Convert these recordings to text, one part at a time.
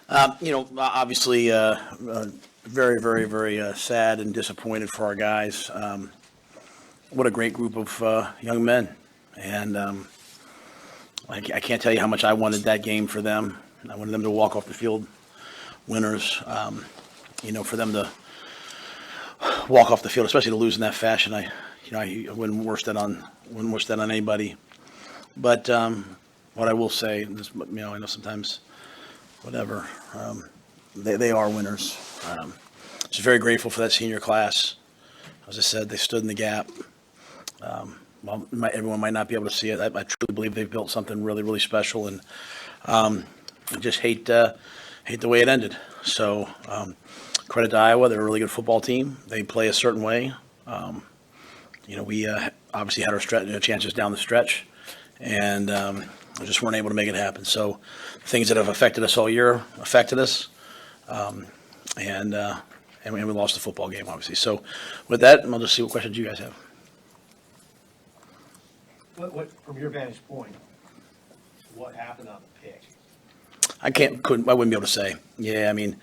Obviously, very, very, very sad and disappointed for our guys. What a great group of young men. And I can't tell you how much I wanted that game for them. I wanted them to walk off the field winners. For them to walk off the field, especially to lose in that fashion, I wouldn't wish that on anybody. But what I will say is, I know sometimes, whatever, they are winners. Just very grateful for that senior class. As I said, they stood in the gap. While everyone might not be able to see it, I truly believe they've built something really, really special, and I just hate the way it ended. So credit to Iowa; they're a really good football team. They play a certain way. We obviously had our chances down the stretch, and just weren't able to make it happen. So things that have affected us all year affected us, and we lost the football game, obviously. So with that, I'll just see what questions you guys have. What from your vantage point, what happened on the pick? I wouldn't be able to say. Yeah, I mean,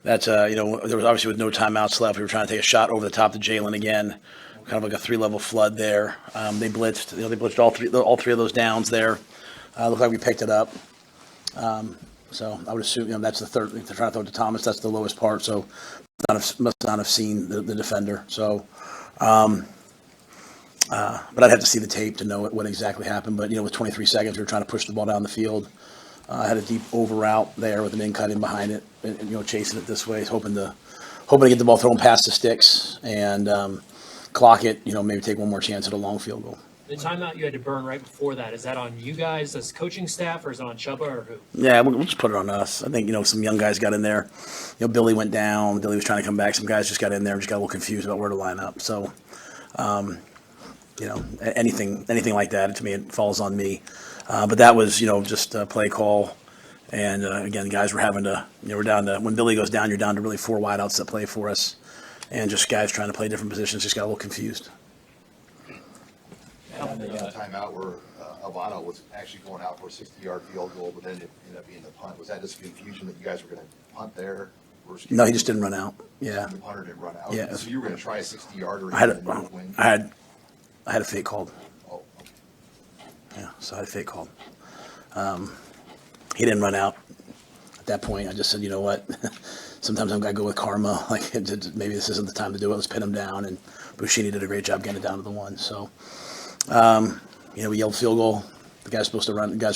that's there was obviously with no timeouts left. We were trying to take a shot over the top to Jalen again, kind of like a 3-level flood there. They blitzed. They blitzed all three of those downs there. Looked like we picked it up. So I would assume that's the third. If they're trying to throw it to Thomas, that's the lowest part. So must not have seen the defender. So. But I'd have to see the tape to know what exactly happened. But, with 23 seconds, we were trying to push the ball down the field. Had a deep over route there with an in cut in behind it, and chasing it this way, hoping to get the ball thrown past the sticks and clock it, maybe take one more chance at a long field goal. The timeout you had to burn right before that, is that on you guys as coaching staff, or is it on Chubba, or who? Yeah, we'll just put it on us. I think, some young guys got in there. Billy went down. Billy was trying to come back. Some guys just got in there and just got a little confused about where to line up. So, anything like that, to me, it falls on me. But that was, just a play call. And, again, guys were having to, we're down to, when Billy goes down, you're down to really 4 wideouts that play for us. And just guys trying to play different positions just got a little confused. And the timeout where Alvano was actually going out for a 60-yard field goal, but then it ended up being the punt. Was that just confusion that you guys were going to punt there? No, he just didn't run out. Yeah. The punter didn't run out. Yeah. So you were going to try a 60-yarder. I had a fake called. Oh. Yeah, so I had a fake called. He didn't run out. At that point, I just said, you know what? Sometimes I'm going to go with karma. Like, maybe this isn't the time to do it. Let's pin him down. And Buschini did a great job getting it down to the 1. So, we yelled field goal. The guys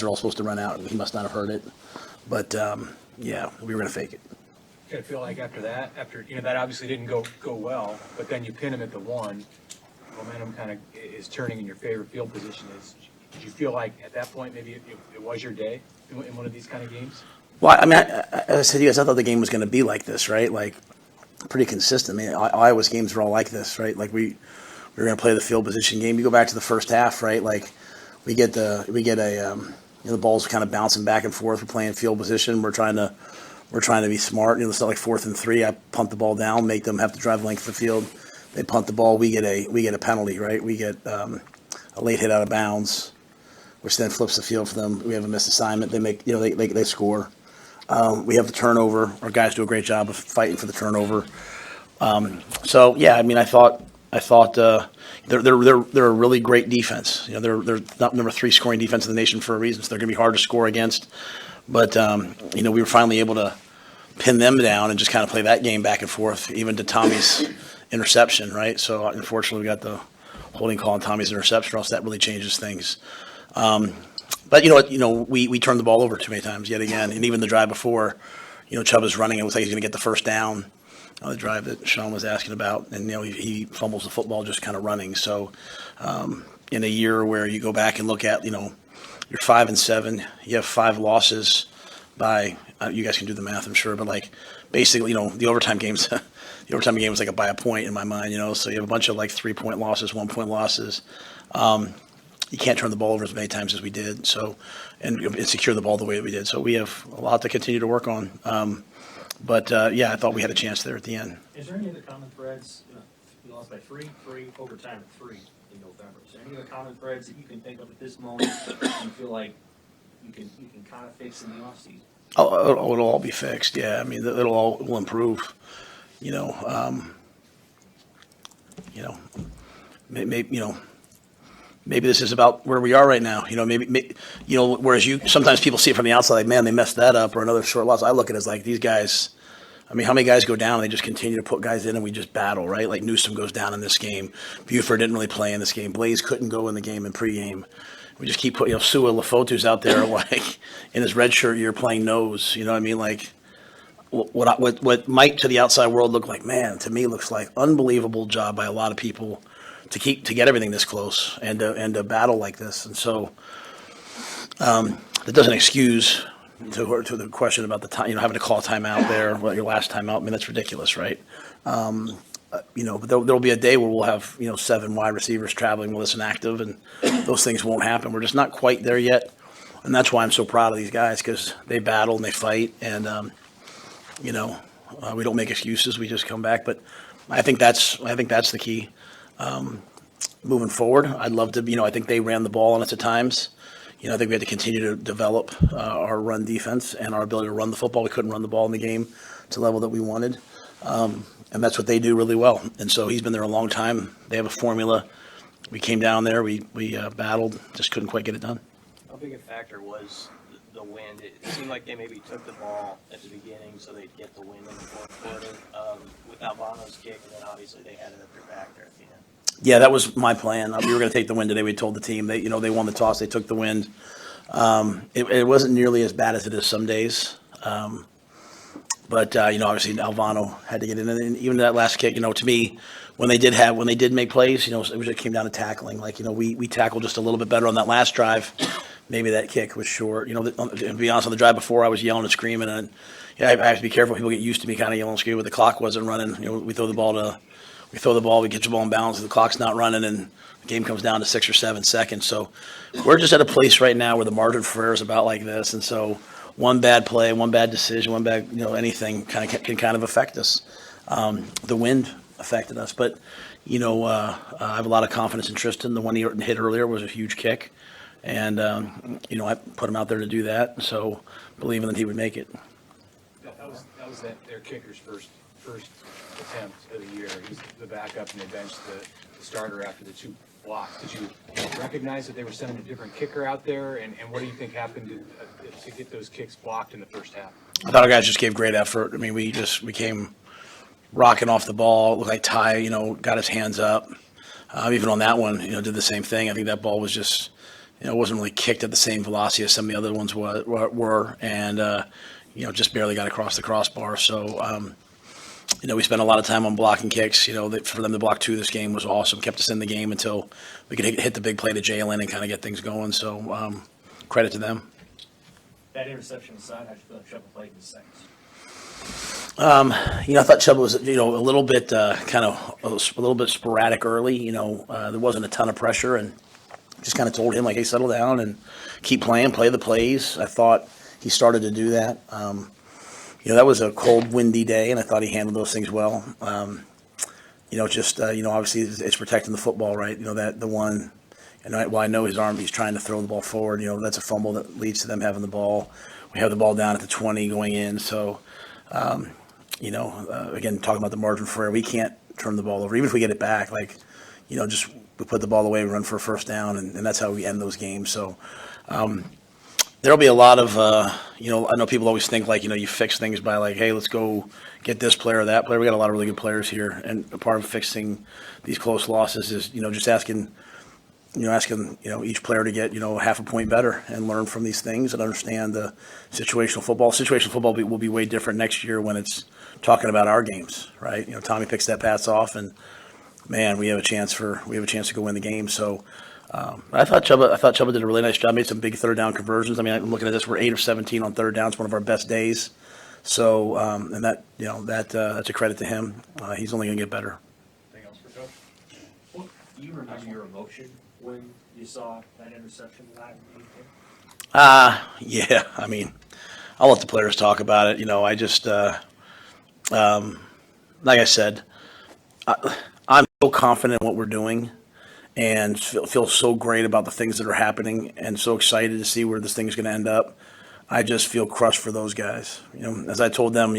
are all supposed to run out. He must not have heard it. But, we were going to fake it. I feel like after that obviously didn't go well, but then you pin him at the 1. Momentum kind of is turning in your favor. Field position is. Did you feel like at that point maybe it was your day in one of these kind of games? Well, I mean, as I said to you guys, I thought the game was going to be like this, right? Like, pretty consistent. I mean, Iowa's games are all like this, right? Like, we were going to play the field position game. You go back to the first half, right? Like, we get the ball's kind of bouncing back and forth. We're playing field position. We're trying to be smart. It's not like 4th and 3. I punt the ball down, make them have to drive the length of the field. They punt the ball. We get a penalty, right? We get a late hit out of bounds, which then flips the field for them. We have a missed assignment. They make they score. We have the turnover. Our guys do a great job of fighting for the turnover. So yeah, I mean, I thought they're a really great defense. They're not number 3 scoring defense in the nation for a reason. So they're going to be hard to score against. But we were finally able to pin them down and just kind of play that game back and forth, even to Tommy's interception, right? So unfortunately, we got the holding call on Tommy's interception, or else that really changes things. But we turned the ball over too many times yet again, and even the drive before, Chubb is running. It looks like he's going to get the first down. The drive that Sean was asking about, and he fumbles the football just kind of running. So in a year where you go back and look at, you're 5-7, you have 5 losses by you guys can do the math, I'm sure, but like basically, the overtime games. The overtime game was like by a point in my mind, so you have a bunch of like 3-point losses, 1-point losses. You can't turn the ball over as many times as we did, and secure the ball the way that we did. So we have a lot to continue to work on. But I thought we had a chance there at the end. Is there any other common threads? We lost by 3, overtime at 3 in November. Is there any other common threads that you can think of at this moment that you feel like you can kind of fix in the offseason? It'll all be fixed. Yeah, I mean, will improve. You know, you know, maybe maybe this is about where we are right now. Maybe whereas sometimes people see it from the outside, like, man, they messed that up or another short loss. I look at it as like these guys. I mean, how many guys go down and they just continue to put guys in and we just battle, right? Like Newsom goes down in this game. Buford didn't really play in this game. Blaze couldn't go in the game in pregame. We just keep putting, Sua Lefotu's out there like in his red shirt year playing nose. You know what I mean? Like what might to the outside world look like, man, to me looks like unbelievable job by a lot of people to get everything this close and to battle like this. And so that doesn't excuse to the question about the time, having to call a timeout there, your last timeout. I mean, that's ridiculous, right? But there'll be a day where we'll have 7 wide receivers traveling with us and active, and those things won't happen. We're just not quite there yet, and that's why I'm so proud of these guys, because they battle and they fight, and we don't make excuses. We just come back. But I think that's the key. Moving forward, I'd love to. I think they ran the ball on us at times. I think we had to continue to develop our run defense and our ability to run the football. We couldn't run the ball in the game to the level that we wanted. And that's what they do really well. And so he's been there a long time. They have a formula. We came down there. We battled, just couldn't quite get it done. How big a factor was the wind? It seemed like they maybe took the ball at the beginning so they'd get the wind in the fourth quarter with Albano's kick, and then obviously they had it at their back there at the end. Yeah, that was my plan. We were going to take the win today. We told the team they won the toss. They took the wind. It wasn't nearly as bad as it is some days. But obviously Alvano had to get in, and even that last kick, to me, when they did make plays, it came down to tackling. Like, we tackled just a little bit better on that last drive. Maybe that kick was short. To be honest, on the drive before, I was yelling and screaming, and I have to be careful. People get used to me kind of yelling and screaming, but the clock wasn't running. We throw the ball, we get the ball in balance, and the clock's not running, and the game comes down to 6 or 7 seconds. So we're just at a place right now where the margin for error is about like this, and so one bad play, one bad decision, one bad, anything can kind of affect us. The wind affected us, but I have a lot of confidence in Tristan. The one he hit earlier was a huge kick, and I put him out there to do that. So believing that he would make it. That was their kicker's first attempt of the year. He's the backup, and they benched the starter after the 2 blocks. Did you recognize that they were sending a different kicker out there? And what do you think happened to get those kicks blocked in the first half? I thought our guys just gave great effort. I mean, we came rocking off the ball. Looked like Ty, got his hands up. Even on that one, did the same thing. I think that ball was just, it wasn't really kicked at the same velocity as some of the other ones were, and just barely got across the crossbar. So, we spent a lot of time on blocking kicks. For them to block 2 this game was awesome. Kept us in the game until we could hit the big play to Jalen and kind of get things going. So, credit to them. That interception aside, how do you feel like Chubb played in the seconds? I thought Chubb was, a little bit a little bit sporadic early. There wasn't a ton of pressure, and just kind of told him, like, hey, settle down and keep playing, play the plays. I thought he started to do that. That was a cold, windy day, and I thought he handled those things well. Obviously it's protecting the football, right? That the one, and I know his arm, he's trying to throw the ball forward. That's a fumble that leads to them having the ball. We have the ball down at the 20 going in. So, again, talking about the margin for error, we can't turn the ball over. Even if we get it back, just we put the ball away, we run for a first down, and that's how we end those games. So, there'll be a lot of, I know people always think you fix things by hey, let's go get this player or that player. We got a lot of really good players here, and a part of fixing these close losses is, just asking each player to get, half a point better and learn from these things and understand the situational football. Situational football will be way different next year when it's talking about our games, right? Tommy picks that pass off, and man, we have a chance to go win the game. So. I thought Chuba did a really nice job. Made some big third down conversions. I mean, I'm looking at this. We're 8 of 17 on third down. It's one of our best days. So, and that's a credit to him. He's only going to get better. Anything else for Coach? What do you remember your emotion when you saw that interception live in the game? Yeah. I mean, I'll let the players talk about it. I just, like I said, I'm so confident in what we're doing. And feel so great about the things that are happening, and so excited to see where this thing's going to end up. I just feel crushed for those guys. As I told them,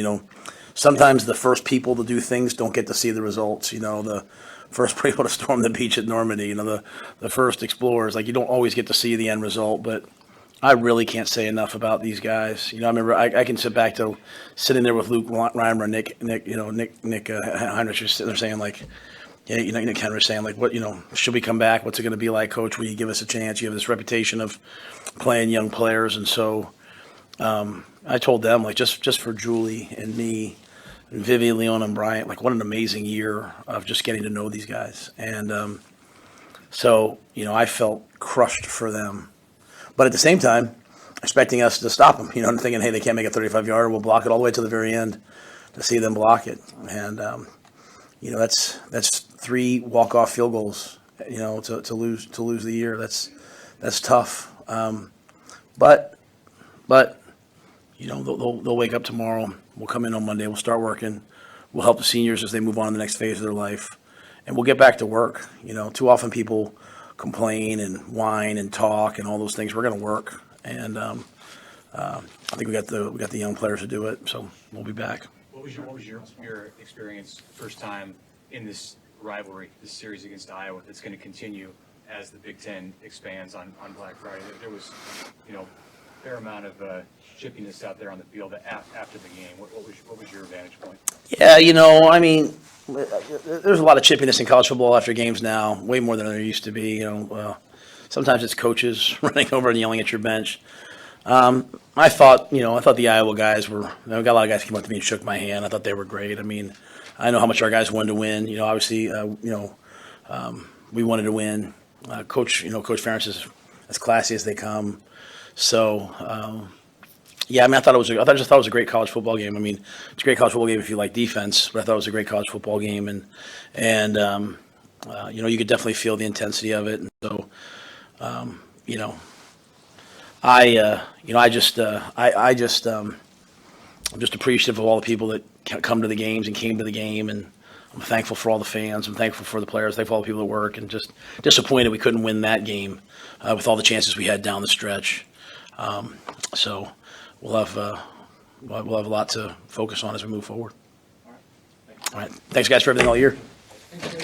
sometimes the first people to do things don't get to see the results. The first people to storm the beach at Normandy, the first explorers, like you don't always get to see the end result, but I really can't say enough about these guys. I remember I can sit back to sitting there with Luke Reimer, Nick Heinrich, just sitting there saying like, yeah, Nick Heinrich saying like, what, should we come back? What's it going to be like, Coach? Will you give us a chance? You have this reputation of playing young players, and so I told them like just for Julie and me, and Vivian, Leon, and Bryant, like what an amazing year of just getting to know these guys, and so I felt crushed for them. But at the same time, expecting us to stop them, and thinking, hey, they can't make a 35-yarder, we'll block it all the way to the very end to see them block it. And, that's 3 walk-off field goals, to lose the year. That's tough. But they'll wake up tomorrow. We'll come in on Monday. We'll start working. We'll help the seniors as they move on to the next phase of their life. And we'll get back to work. Too often people complain and whine and talk and all those things. We're going to work, and I think we got the young players to do it. So we'll be back. What was your experience first time in this rivalry, this series against Iowa that's going to continue as the Big Ten expands on Black Friday? There was a fair amount of chippiness out there on the field after the game. What was your vantage point? Yeah, I mean, there's a lot of chippiness in college football after games now, way more than there used to be. Sometimes it's coaches running over and yelling at your bench. I thought the Iowa guys were. Got a lot of guys came up to me and shook my hand. I thought they were great. I mean, I know how much our guys wanted to win. Obviously, we wanted to win. Coach Ferentz is as classy as they come. So. Yeah, I mean, I just thought it was a great college football game. I mean, it's a great college football game if you like defense, but I thought it was a great college football game, and you could definitely feel the intensity of it. And so, I'm just appreciative of all the people that come to the games and came to the game, and I'm thankful for all the fans. I'm thankful for the players. Thankful for all the people that work, and just disappointed we couldn't win that game with all the chances we had down the stretch. So. We'll have a lot to focus on as we move forward. All right. Thanks, guys, for everything all year.